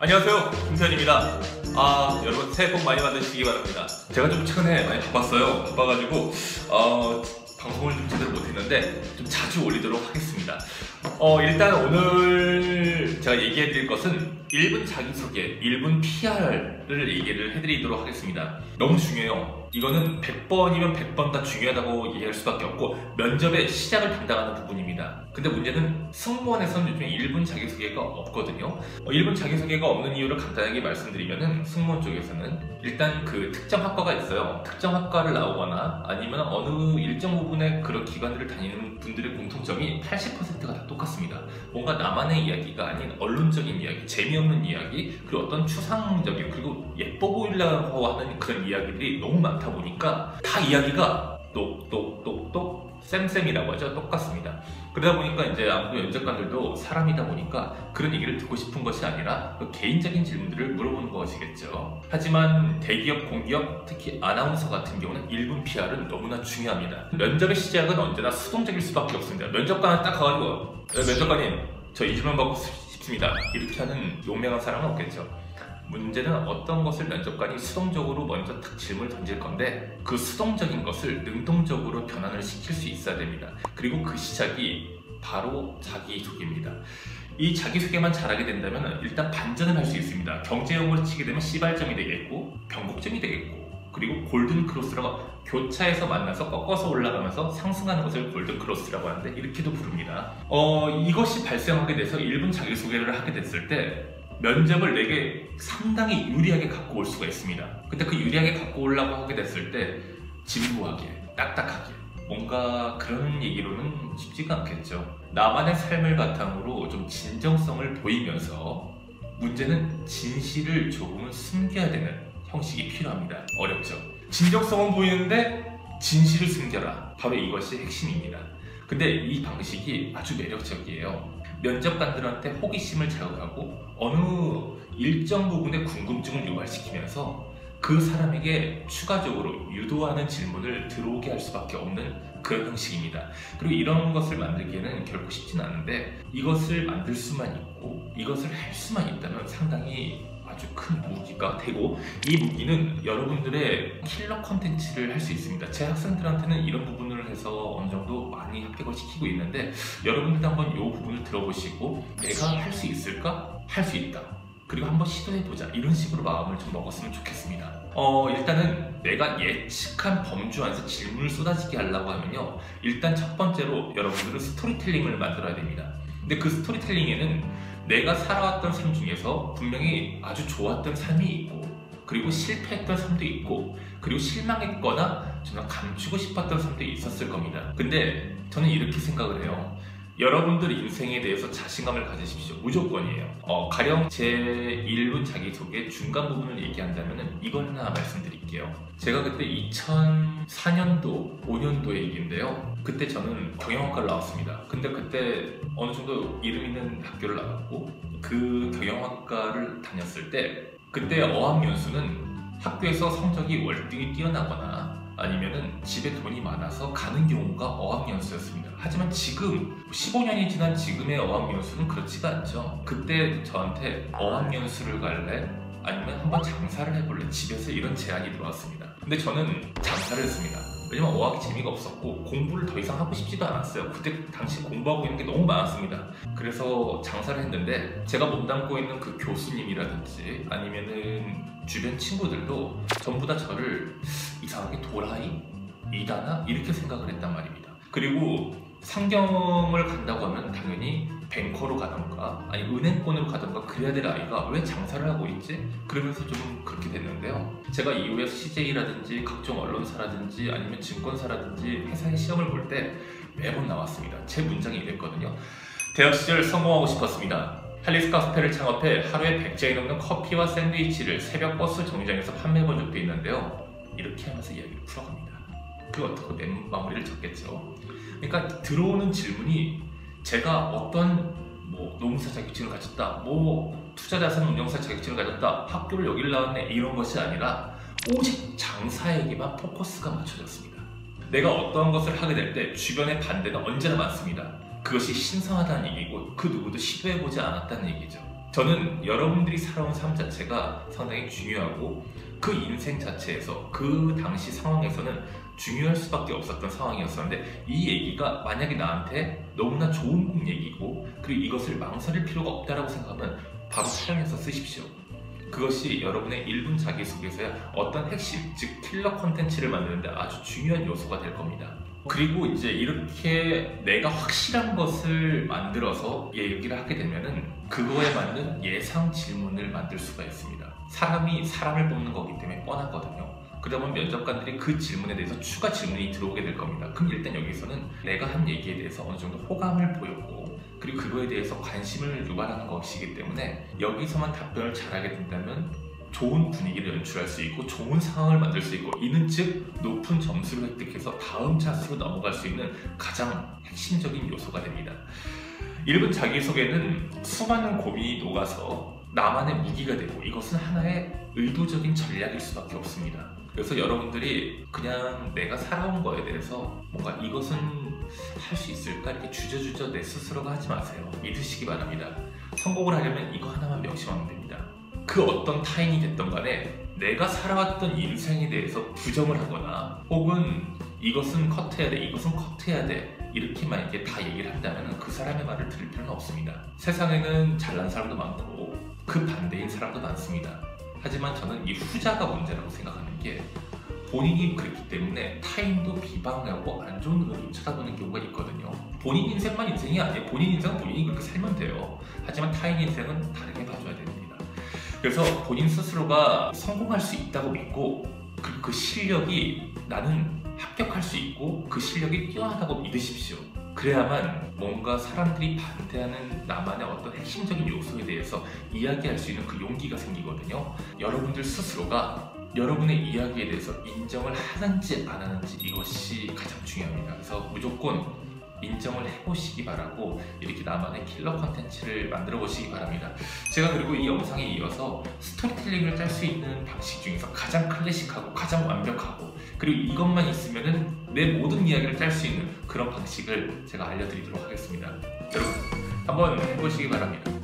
안녕하세요, 김태현입니다. 여러분 새해 복 많이 받으시기 바랍니다. 제가 좀 최근에 많이 바빴어요. 바빠가지고 방송을 좀 제대로 못했는데 좀 자주 올리도록 하겠습니다. 일단 오늘 제가 얘기해드릴 것은 1분 자기소개, 1분 PR을 얘기를 해드리도록 하겠습니다. 너무 중요해요. 이거는 100번이면 100번 다 중요하다고 얘기할 수밖에 없고 면접의 시작을 담당하는 부분입니다. 근데 문제는 승무원에서는 요즘에 1분 자기소개가 없거든요. 1분 자기소개가 없는 이유를 간단하게 말씀드리면은 승무원 쪽에서는 일단 그 특정 학과가 있어요. 특정 학과를 나오거나 아니면 어느 일정 부분의 그런 기관들을 다니는 분들의 공통점이 80%가 다 똑같습니다. 뭔가 나만의 이야기가 아닌 언론적인 이야기, 재미없는 이야기, 그리고 어떤 추상적인 그리고 예뻐 보이려고 하는 그런 이야기들이 너무 많다 보니까 다 이야기가 똑똑똑똑 쌤쌤이라고 하죠. 똑같습니다. 그러다 보니까 이제 아무래도 면접관들도 사람이다 보니까 그런 얘기를 듣고 싶은 것이 아니라 개인적인 질문들을 물어보는 것이겠죠. 하지만 대기업, 공기업, 특히 아나운서 같은 경우는 1분 PR은 너무나 중요합니다. 면접의 시작은 언제나 수동적일 수밖에 없습니다. 면접관을 딱 가가지고 면접관님 저 이 질문 받고 싶습니다. 이렇게 하는 용맹한 사람은 없겠죠. 문제는 어떤 것을 면접관이 수동적으로 먼저 딱 질문을 던질 건데 그 수동적인 것을 능동적으로 변환을 시킬 수 있어야 됩니다. 그리고 그 시작이 바로 자기소개입니다. 이 자기소개만 잘하게 된다면 일단 반전을 할 수 있습니다. 경제용어로 치게 되면 시발점이 되겠고 변곡점이 되겠고 그리고 골든 크로스라고 교차에서 만나서 꺾어서 올라가면서 상승하는 것을 골든 크로스라고 하는데 이렇게도 부릅니다. 이것이 발생하게 돼서 1분 자기소개를 하게 됐을 때 면접을 내게 상당히 유리하게 갖고 올 수가 있습니다. 근데 그 유리하게 갖고 오려고 하게 됐을 때 진부하게, 딱딱하게 뭔가 그런 얘기로는 쉽지가 않겠죠. 나만의 삶을 바탕으로 좀 진정성을 보이면서 문제는 진실을 조금은 숨겨야 되는 형식이 필요합니다. 어렵죠. 진정성은 보이는데 진실을 숨겨라. 바로 이것이 핵심입니다. 근데 이 방식이 아주 매력적이에요. 면접관들한테 호기심을 자극하고 어느 일정 부분의 궁금증을 유발시키면서 그 사람에게 추가적으로 유도하는 질문을 들어오게 할 수밖에 없는 그런 형식입니다. 그리고 이런 것을 만들기에는 결코 쉽지는 않은데 이것을 만들 수만 있고 이것을 할 수만 있다면 상당히 아주 큰 무기가 되고 이 무기는 여러분들의 킬러 컨텐츠를 할 수 있습니다. 제 학생들한테는 이런 부분을 해서 어느 정도 많이 합격을 시키고 있는데 여러분들도 한번 이 부분을 들어보시고 내가 할 수 있을까? 할 수 있다. 그리고 한번 시도해보자. 이런 식으로 마음을 좀 먹었으면 좋겠습니다. 일단은 내가 예측한 범주 안에서 질문을 쏟아지게 하려고 하면요. 일단 첫 번째로 여러분들은 스토리텔링을 만들어야 됩니다. 근데 그 스토리텔링에는 내가 살아왔던 삶 중에서 분명히 아주 좋았던 삶이 있고 그리고 실패했던 삶도 있고 그리고 실망했거나 정말 감추고 싶었던 삶도 있었을 겁니다. 근데 저는 이렇게 생각을 해요. 여러분들 인생에 대해서 자신감을 가지십시오. 무조건이에요. 가령 제 1분 자기소개 중간 부분을 얘기한다면 이걸 하나 말씀드릴게요. 제가 그때 2004년도, 5년도의 얘기인데요. 그때 저는 경영학과를 나왔습니다. 근데 그때 어느 정도 이름 있는 학교를 나왔고 그 경영학과를 다녔을 때 그때 어학연수는 학교에서 성적이 월등히 뛰어나거나 아니면은 집에 돈이 많아서 가는 경우가 어학연수였습니다. 하지만 지금 15년이 지난 지금의 어학연수는 그렇지가 않죠. 그때 저한테 어학연수를 갈래? 아니면 한번 장사를 해볼래? 집에서 이런 제안이 들어왔습니다. 근데 저는 장사를 했습니다. 왜냐면 어학이 재미가 없었고 공부를 더 이상 하고 싶지도 않았어요. 그때 당시 공부하고 있는 게 너무 많았습니다. 그래서 장사를 했는데 제가 몸담고 있는 그 교수님이라든지 아니면은 주변 친구들도 전부 다 저를 이상하게 도라이? 이다나? 이렇게 생각을 했단 말입니다. 그리고 상경을 간다고 하면 당연히 뱅커로 가던가 아니 은행권으로 가던가 그래야 될 아이가 왜 장사를 하고 있지? 그러면서 좀 그렇게 됐는데요. 제가 이후에 CJ라든지 각종 언론사라든지 아니면 증권사라든지 회사의 시험을 볼 때 매번 나왔습니다. 제 문장이 이랬거든요. 대학 시절 성공하고 싶었습니다. 할리스 카페를 창업해 하루에 100잔이 넘는 커피와 샌드위치를 새벽 버스 정류장에서 판매해본 적도 있는데요. 이렇게 하면서 이야기를 풀어갑니다. 그 어떻게 마무리를 졌겠죠. 그러니까 들어오는 질문이 제가 어떤 노무사 자격증을 가졌다, 투자자산 운용사 자격증을 가졌다, 학교를 여기를 나왔네 이런 것이 아니라 오직 장사에게만 포커스가 맞춰졌습니다. 내가 어떠한 것을 하게 될 때 주변의 반대는 언제나 많습니다. 그것이 신선하다는 얘기고 그 누구도 시도해보지 않았다는 얘기죠. 저는 여러분들이 살아온 삶 자체가 상당히 중요하고 그 인생 자체에서 그 당시 상황에서는 중요할 수밖에 없었던 상황이었었는데 이 얘기가 만약에 나한테 너무나 좋은 얘기고 그리고 이것을 망설일 필요가 없다라고 생각하면 바로 사용해서 쓰십시오. 그것이 여러분의 1분 자기소개서의 어떤 핵심, 즉 킬러 콘텐츠를 만드는데 아주 중요한 요소가 될 겁니다. 그리고 이제 이렇게 내가 확실한 것을 만들어서 얘기를 하게 되면은 그거에 맞는 예상 질문을 만들 수가 있습니다. 사람이 사람을 뽑는 거기 때문에 뻔하거든요. 그러면 면접관들이 그 질문에 대해서 추가 질문이 들어오게 될 겁니다. 그럼 일단 여기서는 내가 한 얘기에 대해서 어느 정도 호감을 보였고 그리고 그거에 대해서 관심을 유발하는 것이기 때문에 여기서만 답변을 잘하게 된다면 좋은 분위기를 연출할 수 있고 좋은 상황을 만들 수 있고 이는 즉 높은 점수를 획득해서 다음 차수로 넘어갈 수 있는 가장 핵심적인 요소가 됩니다. 1분 자기소개는 수많은 고민이 녹아서 나만의 무기가 되고 이것은 하나의 의도적인 전략일 수밖에 없습니다. 그래서 여러분들이 그냥 내가 살아온 거에 대해서 뭔가 이것은 할 수 있을까 이렇게 주저주저 내 스스로가 하지 마세요. 믿으시기 바랍니다. 성공을 하려면 이거 하나만 명심하면 됩니다. 그 어떤 타인이 됐던 간에 내가 살아왔던 인생에 대해서 부정을 하거나 혹은 이것은 컷해야 돼, 이것은 컷해야 돼 이렇게 만약에 다 얘기를 한다면 그 사람의 말을 들을 필요는 없습니다. 세상에는 잘난 사람도 많고 그 반대인 사람도 많습니다. 하지만 저는 이 후자가 문제라고 생각하는 게 본인이 그렇기 때문에 타인도 비방하고 안 좋은 눈으로 쳐다보는 경우가 있거든요. 본인 인생만 인생이 아니에요. 본인 인생은 본인이 그렇게 살면 돼요. 하지만 타인 인생은 다르게 봐줘야 됩니다. 그래서 본인 스스로가 성공할 수 있다고 믿고 그리고 그 실력이 나는 합격할 수 있고 그 실력이 뛰어나다고 믿으십시오. 그래야만 뭔가 사람들이 반대하는 나만의 어떤 핵심적인 요소에 대해서 이야기할 수 있는 그 용기가 생기거든요. 여러분들 스스로가 여러분의 이야기에 대해서 인정을 하는지 안 하는지 이것이 가장 중요합니다. 그래서 무조건 인정을 해보시기 바라고 이렇게 나만의 킬러 컨텐츠를 만들어 보시기 바랍니다. 제가 그리고 이 영상에 이어서 스토리텔링을 짤 수 있는 방식 중에서 가장 클래식하고 가장 완벽하고 그리고 이것만 있으면은 내 모든 이야기를 짤 수 있는 그런 방식을 제가 알려드리도록 하겠습니다. 여러분 한번 해보시기 바랍니다.